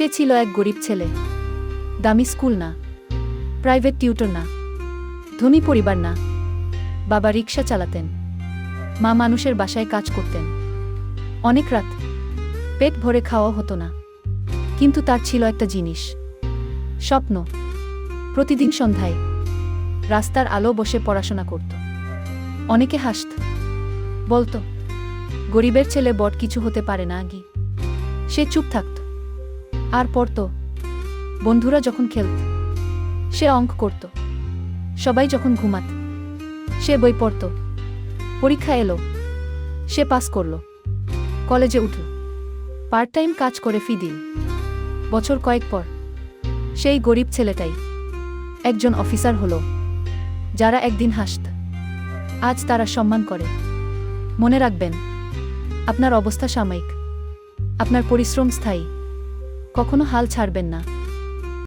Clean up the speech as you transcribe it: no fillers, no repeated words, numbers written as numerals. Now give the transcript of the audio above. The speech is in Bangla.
সে ছিল এক গরিব ছেলে। দামি স্কুল না, প্রাইভেট টিউটর না, ধনী পরিবার না। বাবা রিকশা চালাতেন, মা মানুষের বাসায় কাজ করতেন। অনেক রাত, পেট ভরে খাওয়া হতো না, কিন্তু তার ছিল একটা জিনিস, স্বপ্ন। প্রতিদিন সন্ধ্যায় রাস্তার আলো বসে পড়াশোনা করত। অনেকে হাসত, বলতো, গরিবের ছেলে বড় কিছু হতে পারে না আগি। সে চুপ থাকত আর পড়ত। বন্ধুরা যখন খেলত, সে অঙ্ক করত। সবাই যখন ঘুমাত, সে বই পড়ত। পরীক্ষা এলো, সে পাস করল, কলেজে উঠল, পার্ট টাইম কাজ করে ফি দিল। বছর কয়েক পর সেই গরিব ছেলেটাই একজন অফিসার হলো। যারা একদিন হাসত, আজ তারা সম্মান করে। মনে রাখবেন, আপনার অবস্থা সাময়িক, আপনার পরিশ্রম স্থায়ী। কখনো হাল ছাড়বেন না।